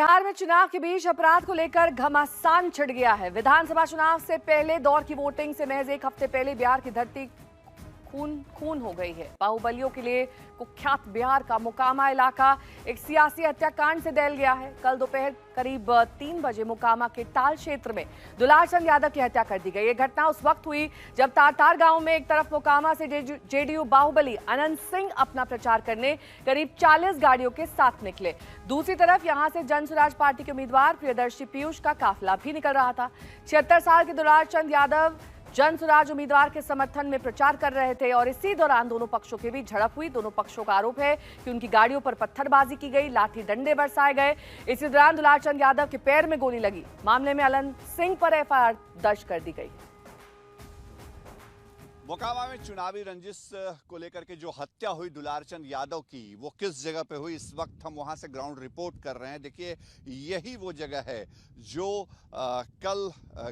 बिहार में चुनाव के बीच अपराध को लेकर घमासान छिड़ गया है। विधानसभा चुनाव से पहले दौर की वोटिंग से महज एक हफ्ते पहले बिहार की धरती खून हो गई है। बाहुबलियों के लिए कुख्यात बिहार का मोकामा इलाका एक सियासी हत्याकांड से दहल गया है। कल दोपहर करीब 3 बजे मोकामा के टाल क्षेत्र में दुलारचंद यादव की हत्या कर दी गई। ये घटना उस वक्त हुई जब तारतार गांव में एक तरफ मोकामा से जेडीयू बाहुबली अनंत सिंह अपना प्रचार करने करीब 40 गाड़ियों के साथ निकले। दूसरी तरफ यहां से जन स्वराज पार्टी के उम्मीदवार प्रियदर्शी पीयूष का काफिला भी निकल रहा था। 76 साल के दुलारचंद यादव जन स्वराज उम्मीदवार के समर्थन में प्रचार कर रहे थे और इसी दौरान दोनों पक्षों के बीच झड़प हुई। दोनों पक्षों का आरोप है कि उनकी गाड़ियों पर पत्थरबाजी की गई, लाठी डंडे बरसाए गए। इसी दौरान दुलारचंद यादव के पैर में गोली लगी। मामले में अनंत सिंह पर एफआईआर दर्ज कर दी गई। मोकामा में चुनावी रंजिश को लेकर के जो हत्या हुई दुलारचंद यादव की, वो किस जगह पे हुई, इस वक्त हम वहां से ग्राउंड रिपोर्ट कर रहे हैं। देखिए, यही वो जगह है जो कल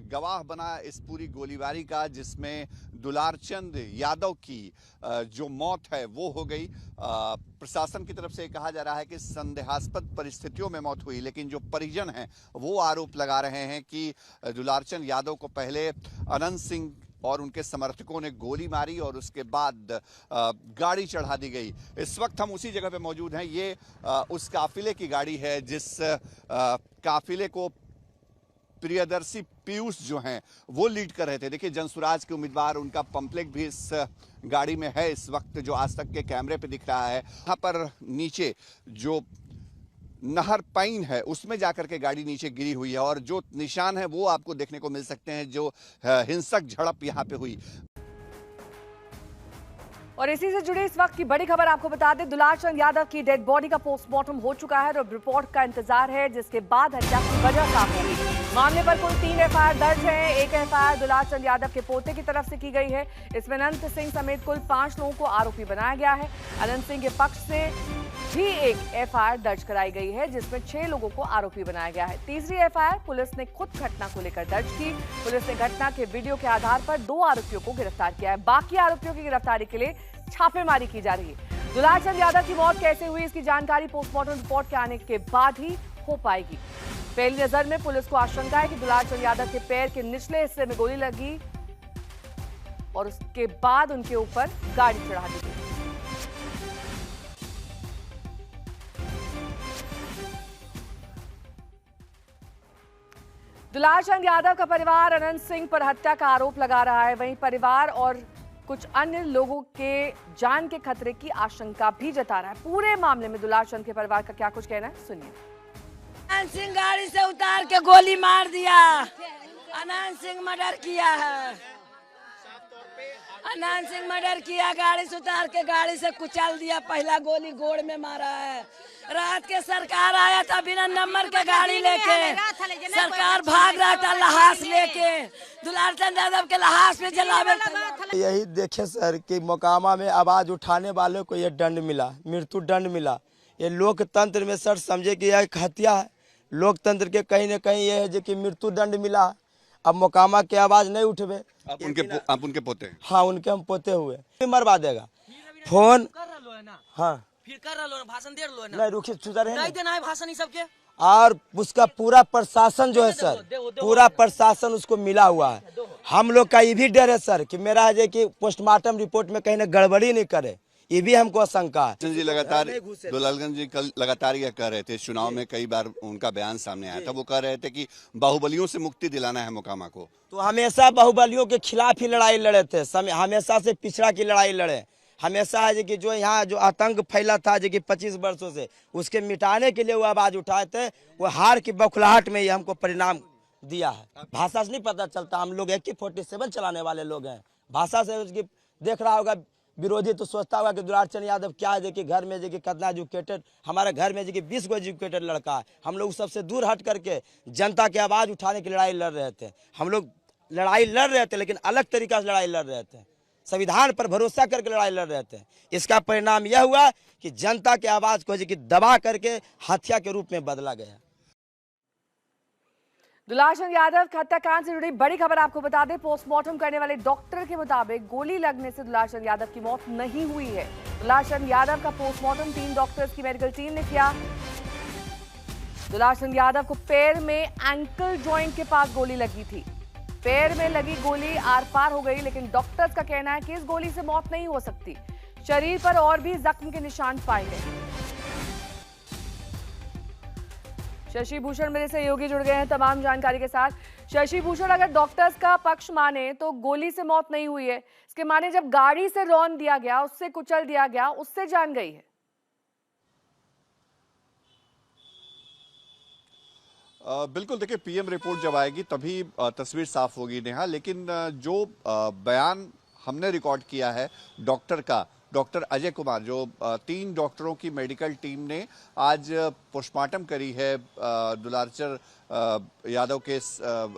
गवाह बना इस पूरी गोलीबारी का, जिसमें दुलारचंद यादव की जो मौत है वो हो गई। प्रशासन की तरफ से कहा जा रहा है कि संदेहास्पद परिस्थितियों में मौत हुई, लेकिन जो परिजन हैं वो आरोप लगा रहे हैं कि दुलारचंद यादव को पहले अनंत सिंह और उनके समर्थकों ने गोली मारी और उसके बाद गाड़ी चढ़ा दी गई। इस वक्त हम उसी जगह पे मौजूद हैं। ये उस काफिले की गाड़ी है जिस काफिले को प्रियदर्शी पीयूष जो हैं वो लीड कर रहे थे। देखिए, जनसुराज के उम्मीदवार, उनका पंपलेट भी इस गाड़ी में है इस वक्त, जो आज तक के कैमरे पे दिख रहा है। यहाँ पर नीचे जो नहर पाइन है उसमें जाकर के गाड़ी नीचे गिरी हुई है और जो निशान है वो आपको देखने को मिल सकते हैं, जो हिंसक झड़प यहाँ पे हुई। और इसी से जुड़ी इस वक्त की बड़ी खबर आपको बता दें, दुलारचंद यादव की डेड बॉडी का पोस्टमार्टम हो चुका है और रिपोर्ट का इंतजार है, जिसके बाद हत्या की वजह साफ होगी। मामले पर कुल 3 एफआईआर दर्ज है। एक एफआईआर दुलारचंद यादव के पोते की तरफ से की गई है। इसमें अनंत सिंह समेत कुल 5 लोगों को आरोपी बनाया गया है। अनंत सिंह के पक्ष से भी एक एफआईआर दर्ज कराई गई है, जिसमें 6 लोगों को आरोपी बनाया गया है। तीसरी एफआईआर पुलिस ने खुद घटना को लेकर दर्ज की। पुलिस ने घटना के वीडियो के आधार पर 2 आरोपियों को गिरफ्तार किया है। बाकी आरोपियों की गिरफ्तारी के लिए छापेमारी की जा रही है। दुलारचंद यादव की मौत कैसे हुई, इसकी जानकारी पोस्टमार्टम रिपोर्ट के आने के बाद ही हो पाएगी। पहली नजर में पुलिस को आशंका है कि दुलारचंद यादव के पैर के निचले हिस्से में गोली लगी और उसके बाद उनके ऊपर गाड़ी चढ़ा दी गई। दुलारचंद यादव का परिवार अनंत सिंह पर हत्या का आरोप लगा रहा है। वहीं परिवार और कुछ अन्य लोगों के जान के खतरे की आशंका भी जता रहा है। पूरे मामले में दुलारचंद के परिवार का क्या कुछ कहना है, सुनिए। अनंत सिंह गाड़ी से उतार के गोली मार दिया। अनंत सिंह मर्डर किया है। अनंत सिंह मर्डर किया, गाड़ी से उतार के गाड़ी से कुचल दिया। पहला गोली गोड़ में मारा है। रात के सरकार आया था बिना नंबर के गाड़ी लेके, सरकार भाग रहा था लहास लेके। दुलारचंद यादव के लहास में जलावे। यही देखे सर कि मोकामा में आवाज उठाने वालों को ये दंड मिला, मृत्यु दंड मिला। ये लोकतंत्र में सर समझे कि यह एक हत्या है। लोकतंत्र के कहीं न कहीं ये है जो कि मृत्यु दंड मिला। अब मोकामा की आवाज नहीं उठे। आप उनके पोते हैं? हाँ, उनके हम पोते हुए। मरवा देगा फोन। हाँ, फिर कर रहा लो भाषण दे लो ना। नहीं रुकिए, सुधर है नहीं देना है भाषण सबके। और उसका पूरा प्रशासन जो है सर, पूरा प्रशासन उसको मिला हुआ है। हम लोग का ये भी डर है सर कि मेरा है कि पोस्टमार्टम रिपोर्ट में कहीं ना गड़बड़ी नहीं करे, ये भी हमको आशंका है। जी लगातार दुलारचंद जी कल लगातार यह कह रहे थे, चुनाव में कई बार उनका बयान सामने आया था, वो कह रहे थे कि बाहुबलियों से मुक्ति दिलाना है मोकामा को। तो हमेशा बाहुबलियों के खिलाफ ही लड़ाई लड़े थे, हमेशा से पिछड़ा की लड़ाई लड़े। हमेशा है कि जो यहाँ जो आतंक फैला था जो कि 25 वर्षों से, उसके मिटाने के लिए वो आवाज उठाए थे। वो हार की बौखलाहट में ये हमको परिणाम दिया है। भाषा से नहीं पता चलता, हम लोग AK-47 चलाने वाले लोग हैं। भाषा से उसकी देख रहा होगा विरोधी तो सोचता होगा कि दुलारचंद यादव क्या है कि घर में कितना एजुकेटेड, हमारे घर में 20 को एजुकेटेड लड़का है। हम लोग सबसे दूर हट करके जनता की आवाज उठाने की लड़ाई लड़ रहे थे। हम लोग लड़ाई लड़ रहे थे, लेकिन अलग तरीका से लड़ाई लड़ रहे थे। संविधान पर भरोसा करके लड़ाई लड़ रहे थे। इसका परिणाम यह हुआ कि जनता की आवाज को दबा करके हत्या के रूप में बदला गया। दुलारचंद यादव हत्याकांड से जुड़ी बड़ी खबर आपको बता दें। पोस्टमार्टम करने वाले डॉक्टर के मुताबिक गोली लगने से दुलारचंद यादव की मौत नहीं हुई है। दुलारचंद यादव का पोस्टमार्टम 3 डॉक्टर्स की मेडिकल टीम ने किया। दुलारचंद यादव को पैर में एंकल जॉइंट के पास गोली लगी थी। पैर में लगी गोली आर पार हो गई, लेकिन डॉक्टर्स का कहना है कि इस गोली से मौत नहीं हो सकती। शरीर पर और भी जख्म के निशान पाए गए। शशि भूषण मेरे सहयोगी जुड़ गए हैं तमाम जानकारी के साथ। शशि भूषण, अगर डॉक्टर्स का पक्ष माने तो गोली से मौत नहीं हुई है, इसके माने जब गाड़ी से रौंद दिया गया, उससे कुचल दिया गया, उससे जान गई है। बिल्कुल, देखिए पीएम रिपोर्ट जब आएगी तभी तस्वीर साफ होगी नेहा, लेकिन जो बयान हमने रिकॉर्ड किया है डॉक्टर का, डॉक्टर अजय कुमार, जो 3 डॉक्टरों की मेडिकल टीम ने आज पोस्टमार्टम करी है दुलारचंद यादव के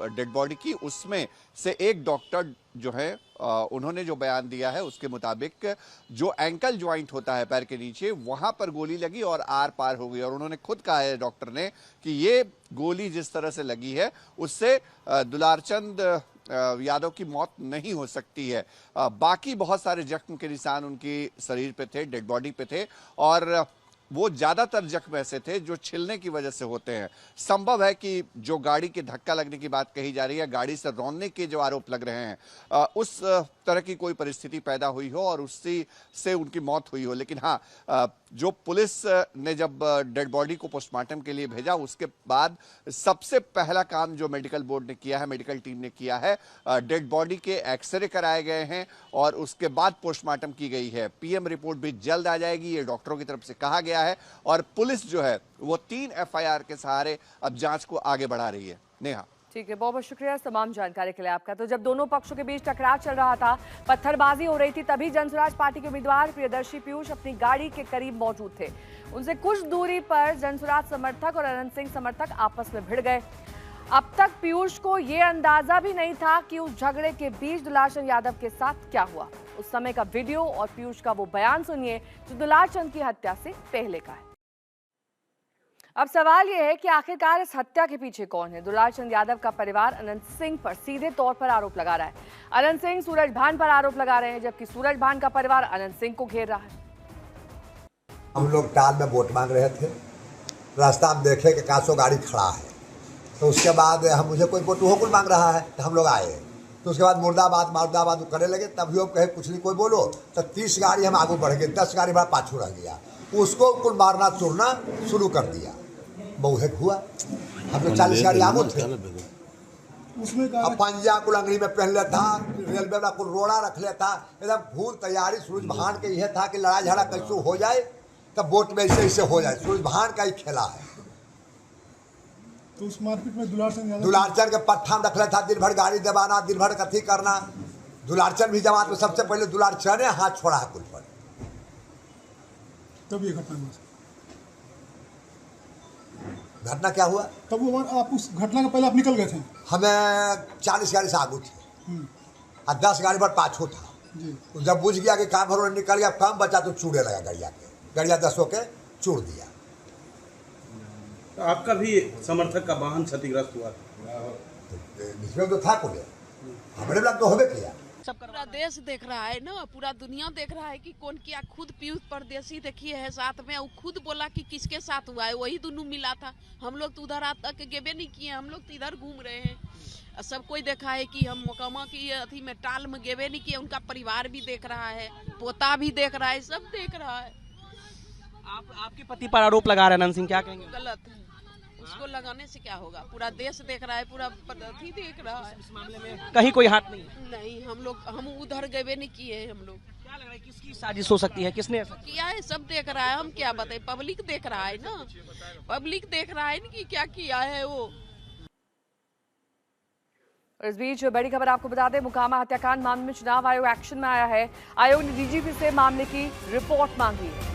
डेड बॉडी की, उसमें से एक डॉक्टर जो है उन्होंने जो बयान दिया है उसके मुताबिक जो एंकल ज्वाइंट होता है पैर के नीचे, वहां पर गोली लगी और आर पार हो गई। और उन्होंने खुद कहा है डॉक्टर ने कि ये गोली जिस तरह से लगी है उससे दुलारचंद यादव की मौत नहीं हो सकती है। बाकी बहुत सारे जख्म के निशान उनकी शरीर पे थे, डेड बॉडी पे थे, और वो ज्यादातर जख्म ऐसे थे जो छिलने की वजह से होते हैं। संभव है कि जो गाड़ी के धक्का लगने की बात कही जा रही है, गाड़ी से रौंदने के जो आरोप लग रहे हैं, उस तरह की कोई परिस्थिति पैदा हुई हो और उससे से उनकी मौत हुई हो। लेकिन हाँ, जो पुलिस ने जब डेड बॉडी को पोस्टमार्टम के लिए भेजा, उसके बाद सबसे पहला काम जो मेडिकल बोर्ड ने किया है, मेडिकल टीम ने किया है, डेड बॉडी के एक्सरे कराए गए हैं और उसके बाद पोस्टमार्टम की गई है। पीएम रिपोर्ट भी जल्द आ जाएगी, ये डॉक्टरों की तरफ से कहा गया है, और पुलिस जो है वो 3 एफआईआर के सहारे अब जांच को आगे बढ़ा रही है। नेहा, ठीक है, बहुत बहुत शुक्रिया इस तमाम जानकारी के लिए आपका। तो जब दोनों पक्षों के बीच टकराव चल रहा था, पत्थरबाजी हो रही थी, तभी जनसुराज पार्टी के उम्मीदवार प्रियदर्शी पीयूष अपनी गाड़ी के करीब मौजूद थे। उनसे कुछ दूरी पर जनसुराज समर्थक और अनंत सिंह समर्थक आपस में भिड़ गए। अब तक पीयूष को यह अंदाजा भी नहीं था कि उस झगड़े के बीच दुलारचंद यादव के साथ क्या हुआ। उस समय का वीडियो और पीयूष का वो बयान सुनिए जो दुलारचंद की हत्या से पहले का है। अब सवाल यह है कि आखिरकार इस हत्या के पीछे कौन है। दुलारचंद यादव का परिवार अनंत सिंह पर सीधे तौर पर आरोप लगा रहा है। अनंत सिंह सूरज भान पर आरोप लगा रहे हैं, जबकि सूरज भान का परिवार अनंत सिंह को घेर रहा है। हम लोग टाल में वोट मांग रहे थे, रास्ता में देखे कि कासो गाड़ी खड़ा है, तो उसके बाद हम मुझे कोई वोट होकुल मांग रहा है, तो हम लोग आए। तो उसके बाद मुर्दाबाद करने लगे, तभी वो कहे कुछ नहीं कोई बोलो, तो 30 गाड़ी हम आगे बढ़ गए, 10 गाड़ी बड़ा पाछू रह गया, उसको कुल मारना चूरना शुरू कर दिया। बहुत हुआ, हम लोग 40 गाड़ी आगो थे, अब पंजा कुल अंगली में पहन लेता, रेलवे वाला कुल रोड़ा रख लेता, एकदम फूल तैयारी। सूरज भान के यह था कि लड़ाई झगड़ा कैसे हो जाए, तब वोट में ऐसे हो जाए। सूरज भान का ही खेला है। तो उस मारपीट में दुलारचंद के पट्ठा में रख लेता, दिन भर गाड़ी दबाना, दिन भर कथी करना। दुलारचंद भी जमात में सबसे पहले दुलारचंद हाथ छोड़ा है कुल पर। तब ये घटना क्या हुआ? तब वो आप उस घटना के पहले आप निकल गए थे? हमें 40 गाड़ी से आगू थे और 10 गाड़ी पर पाछू था जी। जब बुझ गया कि काम भर निकल गया, काम बचा तो चूड़े लगा गड़िया के, गड़िया 10 के चूड़ दिया। तो आपका भी समर्थक का वाहन क्षतिग्रस्त हुआ इसमें तो था कुल, हमारे लोग तो होबे किया। पूरा देश देख रहा है ना, पूरा दुनिया देख रहा है कि कौन किया। खुद पीयूष परदेसी देखिए है साथ में, वो खुद बोला कि किसके साथ हुआ है, वही दोनों मिला था। हम लोग तो उधर आज तक गेबे नहीं किए, हम लोग तो इधर घूम रहे हैं। सब कोई देखा है कि हम मोकामा की अथी में टाल में गेबे नहीं किए। उनका परिवार भी देख रहा है, पोता भी देख रहा है, सब देख रहा है। आपके पति पर आरोप लगा रहे हैं अनंत सिंह, क्या कहेंगे? गलत है, उसको लगाने से क्या होगा? पूरा देश देख रहा है, पूरा अथी देख रहा है। इस मामले में कहीं कोई हाथ नहीं? नहीं, हम उधर गए नहीं किए। हम लोग क्या लग रहा है किसकी साजिश हो सकती है, किसने ऐसा किया है? सब देख रहा है, हम क्या बताएं। पब्लिक देख रहा है ना, पब्लिक देख रहा है ना कि क्या किया है वो। और इस बीच बड़ी खबर आपको बता दें, मोकामा हत्याकांड मामले में चुनाव आयोग एक्शन में आया है। आयोग ने डीजीपी से मामले की रिपोर्ट मांगी है।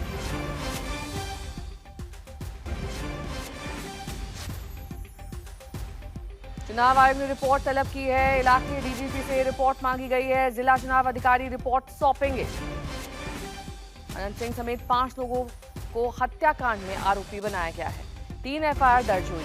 चुनाव आयोग ने रिपोर्ट तलब की है। इलाके डीजीपी से रिपोर्ट मांगी गई है। जिला चुनाव अधिकारी रिपोर्ट सौंपेंगे। अनंत सिंह समेत 5 लोगों को हत्याकांड में आरोपी बनाया गया है। 3 एफआईआर दर्ज हुई।